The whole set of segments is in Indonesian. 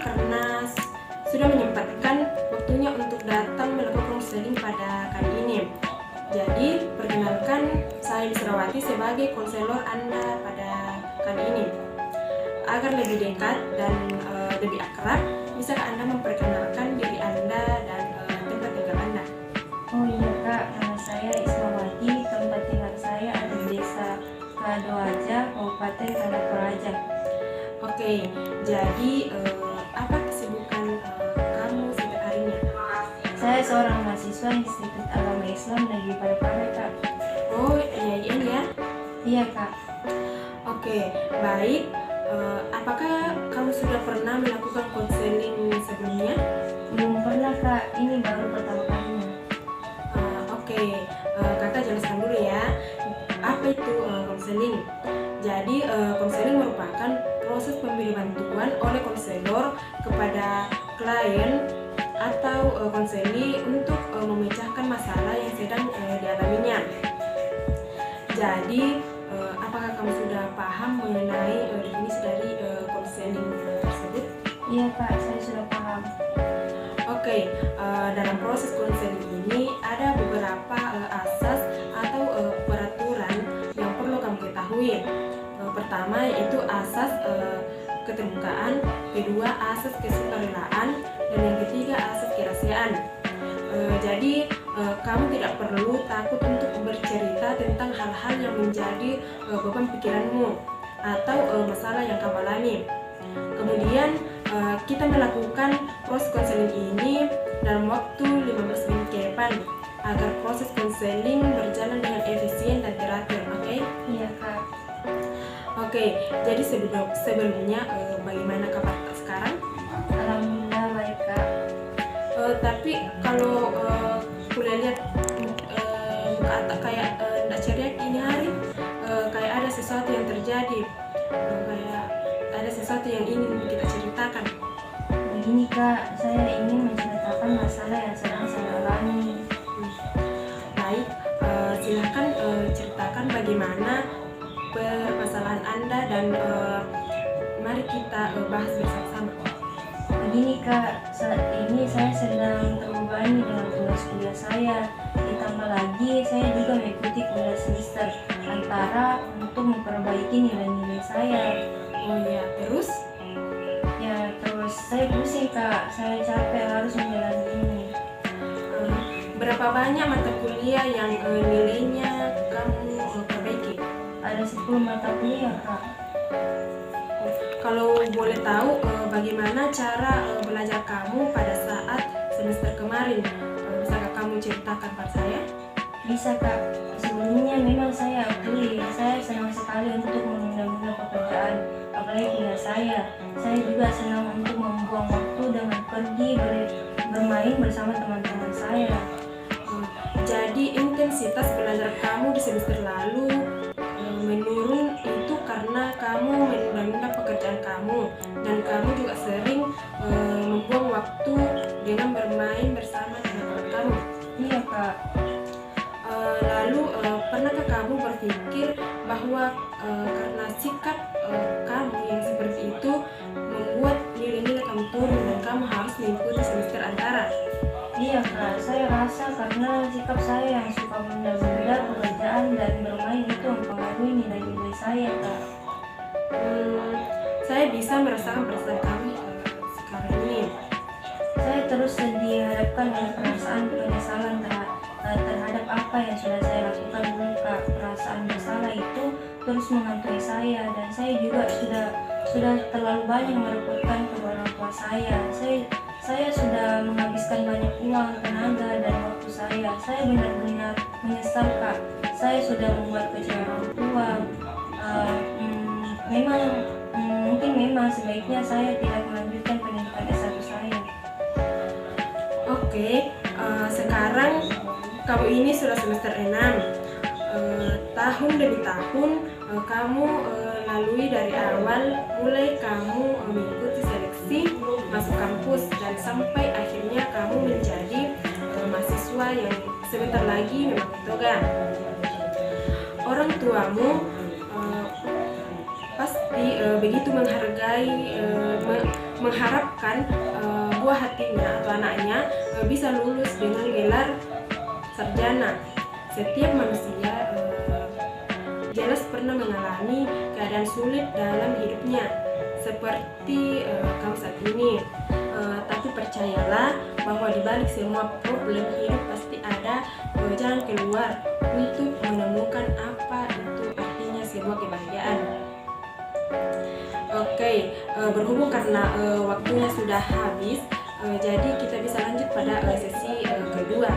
karena sudah menyempatkan waktunya untuk datang melakukan konseling pada kali ini. Jadi, perkenalkan saya Bisrawati sebagai konselor Anda pada kali ini. Agar lebih dekat dan lebih akrab, bisakah Anda memperkenalkan diri Anda dan tempat tinggal Anda? Oh iya Kak, nama saya Ismawati, tempat tinggal saya ada di Desa Kadoaja, Kabupaten Tanah Toraja. Oke, jadi apa kesibukan kamu setiap harinya? Saya seorang mahasiswa Institut Agama Islam Negeri Parepare Kak. Oh iya ya. Iya Kak. Oke, baik. Apakah kamu sudah pernah melakukan konseling sebelumnya? Belum pernah Kak, ini baru pertama kalinya. Oke, kakak jelaskan dulu ya. Apa itu konseling? Jadi konseling merupakan proses pemberi bantuan oleh konselor kepada klien atau konseli untuk memecahkan masalah yang sedang dialaminya. Jadi, apakah kamu sudah paham mengenai definisi dari konseling tersebut? Iya Kak, saya sudah paham. Oke, dalam proses konseling ini ada beberapa asas atau peraturan yang perlu kamu ketahui. Pertama yaitu asas keterbukaan, kedua asas kesukarelaan, dan yang ketiga asas kerahasiaan. Jadi kamu tidak perlu takut untuk bercerita tentang hal-hal yang menjadi beban pikiranmu atau masalah yang kamu alami. Kemudian kita melakukan proses konseling ini dalam waktu 15 menit ke depan agar proses konseling berjalan dengan efisien dan teratur. Oke? Iya Kak. Oke, jadi sebelumnya bagaimana kabar sekarang? Alhamdulillah baik Kak. Tapi kalau kuliah lihat muka Atta kayak tidak ceria ini hari, kayak ada sesuatu yang terjadi, kayak ada sesuatu yang ingin kita ceritakan. Begini Kak, saya ingin menceritakan masalah yang sedang saya alami. Baik, silahkan ceritakan bagaimana permasalahan Anda dan mari kita bahas bersama-sama. Begini Kak, saat ini saya sedang terbebani dengan tugas kuliah saya. Ditambah lagi saya juga mengikuti kuliah semester antara untuk memperbaiki nilai-nilai saya. Oh iya, terus? Ya terus saya pusing Kak, saya capek harus menjalani ini. Berapa banyak mata kuliah yang nilainya kamu perbaiki? Ada 10 mata kuliah Kak. Kalau boleh tahu bagaimana cara belajar kamu pada saat semester kemarin? Bisakah kamu ceritakan pada saya? Bisa Kak, sebelumnya memang saya akui, saya senang sekali untuk menunda-nunda pekerjaan, apalagi kuliah saya. Saya juga senang untuk membuang waktu dengan pergi bermain bersama teman-teman saya. Jadi intensitas belajar kamu di semester lalu menurun itu karena kamu menunda-nunda pekerjaan kamu dan kamu juga sering membuang waktu dengan bermain bersama teman-teman kamu. Iya Kak. Lalu pernahkah kamu berpikir bahwa karena sikap kamu yang seperti itu membuat nilai-nilai kamu turun dan kamu harus mengikuti semester antara? Iya Kak, saya rasa karena sikap saya yang suka menunda-nunda pekerjaan dan bermain itu mempengaruhi nilai-nilai saya Kak. Saya bisa merasakan perasaan kamu sekarang ini. Saya terus dihadapkan dengan perasaan penyesalan terhadap apa yang sudah saya lakukan dulu Kak. Perasaan bersalah itu terus menghantui saya dan saya juga sudah terlalu banyak merepotkan kedua orang tua saya. Saya sudah menghabiskan banyak uang, tenaga, dan waktu saya. Saya benar-benar menyesal Kak. Saya sudah membuat kecewa orang tua. Mungkin sebaiknya saya tidak melanjutkan pendidikan S1 saya. Oke, sekarang kamu ini sudah semester 6. Tahun demi tahun kamu lalui dari awal, mulai kamu mengikuti seleksi masuk kampus dan sampai akhirnya kamu menjadi mahasiswa yang sebentar lagi memang toga. Orang tuamu pasti begitu menghargai mengharapkan buah hatinya atau anaknya bisa lulus dengan gelar sarjana. Setiap manusia jelas pernah mengalami keadaan sulit dalam hidupnya, seperti kamu saat ini. Tapi percayalah bahwa di balik semua problem hidup pasti ada jalan keluar untuk menemukan apa itu artinya sebuah kebahagiaan. Oke, berhubung karena waktunya sudah habis, jadi kita bisa lanjut pada sesi kedua.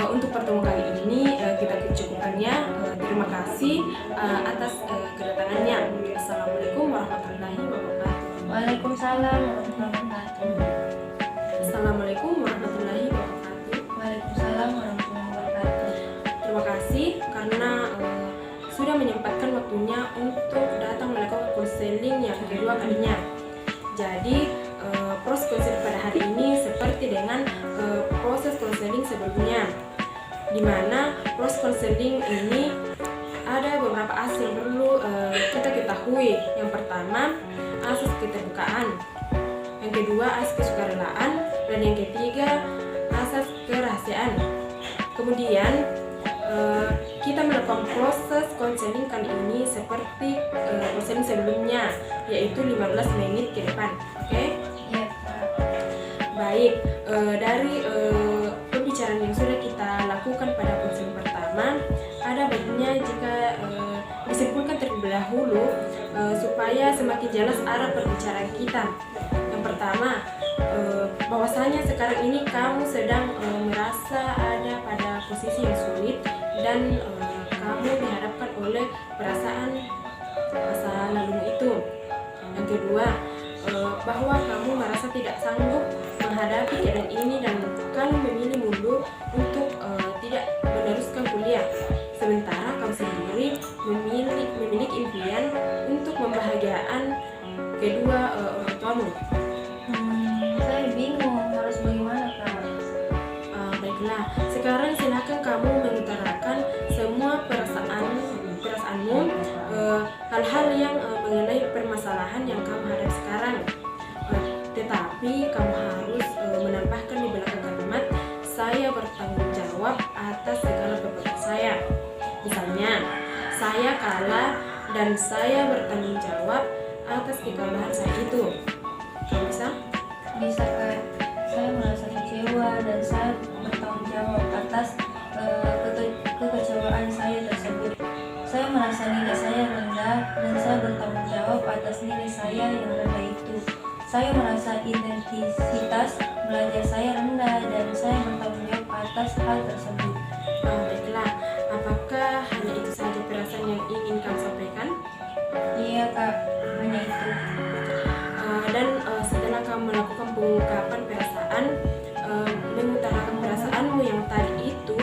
Untuk pertemuan kali ini kita cukupkannya. Terima kasih atas kedatangannya. Assalamualaikum warahmatullahi wabarakatuh. Waalaikumsalam warahmatullahi wabarakatuh. Assalamualaikum warahmatullahi wabarakatuh. Waalaikumsalam warahmatullahi wabarakatuh. Terima kasih karena sudah menyempatkan waktunya untuk datang melakukan konseling yang kedua kalinya. Jadi proses konseling pada hari ini seperti dengan proses konseling sebelumnya, di mana proses konseling ini ada beberapa asas yang perlu kita ketahui. Yang pertama, asas keterbukaan. Yang kedua, asas kesukarelaan. Dan yang ketiga, asas kerahasiaan. Kemudian kita melakukan proses konseling kali ini seperti konseling sebelumnya, yaitu 15 menit ke depan. Oke? Iya, Kak. Baik, dari pembicaraan yang sudah kita lakukan pada konseling pertama, ada baiknya jika disimpulkan terlebih dahulu supaya semakin jelas arah perbicaraan kita. Yang pertama, bahwasanya sekarang ini kamu sedang merasa ada pada posisi yang sulit dan kamu dihadapkan oleh perasaan masa lalumu itu. Yang kedua, bahwa kamu merasa tidak sanggup menghadapi keadaan ini dan kamu memilih mundur untuk tidak meneruskan kuliah, sementara kamu sendiri memiliki impian untuk membahagiakan kedua orang tuamu. Saya bingung harus bagaimana, Kak. Baiklah, sekarang silakan kamu mengutarakan semua perasaanmu, hal-hal yang mengenai permasalahan yang kamu hadapi sekarang. Tetapi kamu harus menambahkan di belakang kalimat, saya bertanggung jawab atas segala perbuatan saya. Misalnya, saya kalah dan saya bertanggung jawab atas kekalahan saya itu. Kamu bisa? Bisa, Kak. Saya merasa kecewa dan saya bertanggung jawab atas kekecewaan saya tersebut. Saya merasa nilai saya rendah dan saya bertanggung jawab atas nilai saya yang rendah itu. Saya merasa intensitas belajar saya rendah dan saya bertanggung jawab atas hal tersebut. Baiklah, apakah hanya itu saja perasaan yang ingin kamu sampaikan? Iya, Kak, hanya itu. Dan setelah kamu melakukan pengungkapan perasaan, mengutarakan perasaanmu yang tadi itu,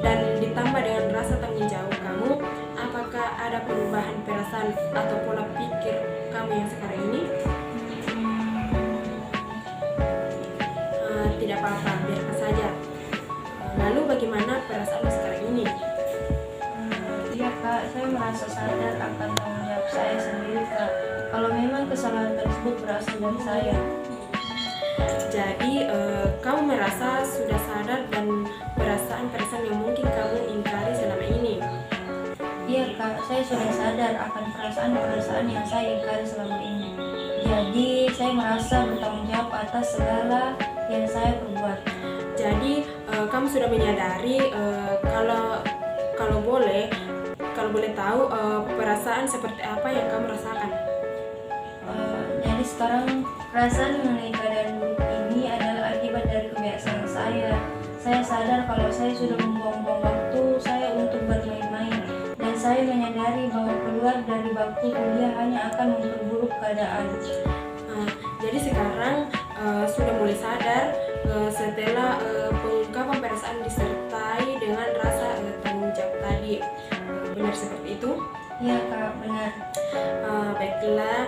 dan ditambah dengan rasa tanggung jawab kamu, apakah ada perubahan perasaan atau pola pikir kamu yang sekarang ini? Tidak apa-apa, biarkan saja. Lalu bagaimana perasaanmu sekarang ini? Iya, Kak, saya merasa sadar akan tanggung jawab saya sendiri, Kak. Kalau memang kesalahan tersebut berasal dari saya. Jadi kamu merasa sudah sadar dan perasaan-perasaan yang mungkin kamu ingkari selama ini. Iya, Kak, saya sudah sadar akan perasaan-perasaan yang saya ingkari selama ini. Jadi saya merasa bertanggung jawab atas segala yang saya perbuat. Jadi kamu sudah menyadari kalau boleh tahu perasaan seperti apa yang kamu rasakan. Jadi sekarang perasaan mengenai keadaan buruk ini adalah akibat dari kebiasaan saya. Saya sadar kalau saya sudah membuang-buang waktu saya untuk bermain-main, dan saya menyadari bahwa keluar dari bangku kuliah hanya akan memperburuk keadaan. Jadi sekarang sudah mulai sadar setelah pengungkapan perasaan disertai dengan rasa tanggung jawab tadi. Benar seperti itu? Iya, Kak, benar. Baiklah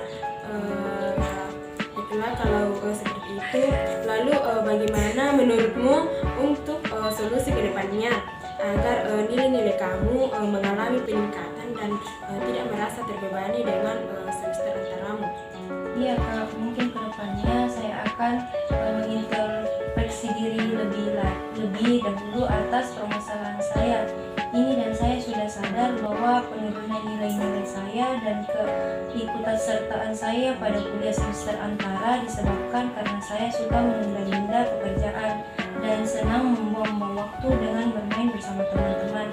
kalau seperti itu. Lalu bagaimana menurutmu untuk solusi ke depannya agar nilai-nilai kamu mengalami peningkatan dan tidak merasa terbebani dengan semester antaramu? Iya kak, mungkin kedepannya saya akan mengintrospeksi diri lebih dahulu atas permasalahan saya ini, dan saya sudah sadar bahwa penurunan nilai-nilai saya dan keikutsertaan saya pada kuliah semester antara disebabkan karena saya suka menunda-nunda pekerjaan dan senang membuang-buang waktu dengan bermain bersama teman-teman.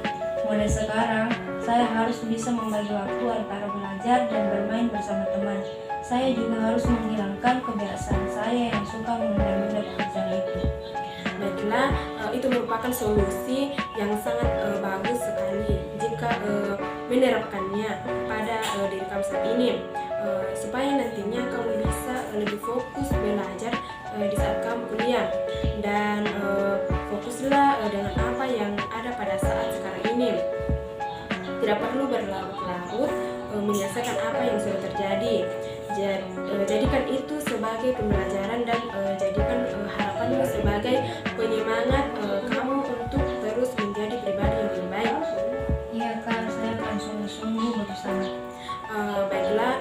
Mulai sekarang, saya harus bisa membagi waktu antara belajar dan bermain bersama teman. Saya juga harus menghilangkan kebiasaan saya yang suka menunda-nunda pekerjaan itu. Baiklah, itu merupakan solusi yang sangat bagus sekali jika menerapkannya pada diri kamu saat ini, supaya nantinya kamu bisa lebih fokus belajar di saat kamu kuliah, dan fokuslah dengan apa yang ada pada saat sekarang ini. Tidak perlu berlarut-larut menyelesaikan apa yang sudah terjadi. Jadikan itu sebagai pembelajaran dan jadikan harapanmu sebagai penyemangat kamu untuk terus menjadi pribadi yang lebih baik. Iya kak, saya akan sungguh-sungguh berusaha. Baiklah,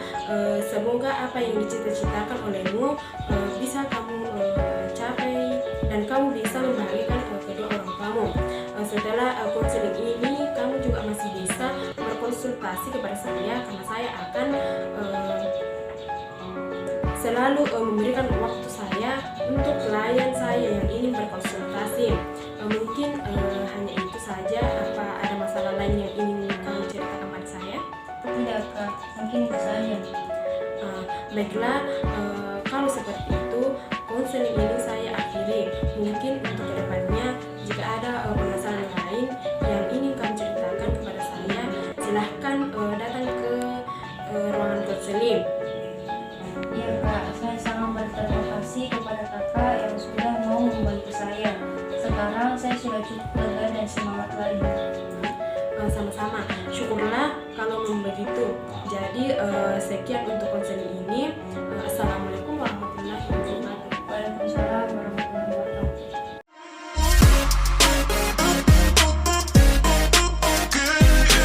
semoga apa yang dicita-citakan olehmu bisa kamu capai dan kamu bisa membahagiakan kedua orang kamu. Setelah konseling ini, kamu juga masih bisa berkonsultasi kepada saya, karena saya akan selalu memberikan waktu saya untuk klien saya yang ingin berkonsultasi. Mungkin hanya itu saja. Apa ada masalah lain yang ingin kamu ceritakan pada saya? Tidak kak, mungkin itu saja. Baiklah, kalau seperti itu konseling ini saya akhiri. Mungkin untuk kedepannya jika ada permasalahan lain yang ingin kamu ceritakan kepada saya, silahkan datang ke ruangan konseling. Iya kak, saya sangat berterima kasih kepada kakak yang sudah mau membantu saya. Sekarang saya sudah cukup lega dan semangat lagi. Sama-sama, syukurlah kalau begitu. Jadi sekian untuk konseling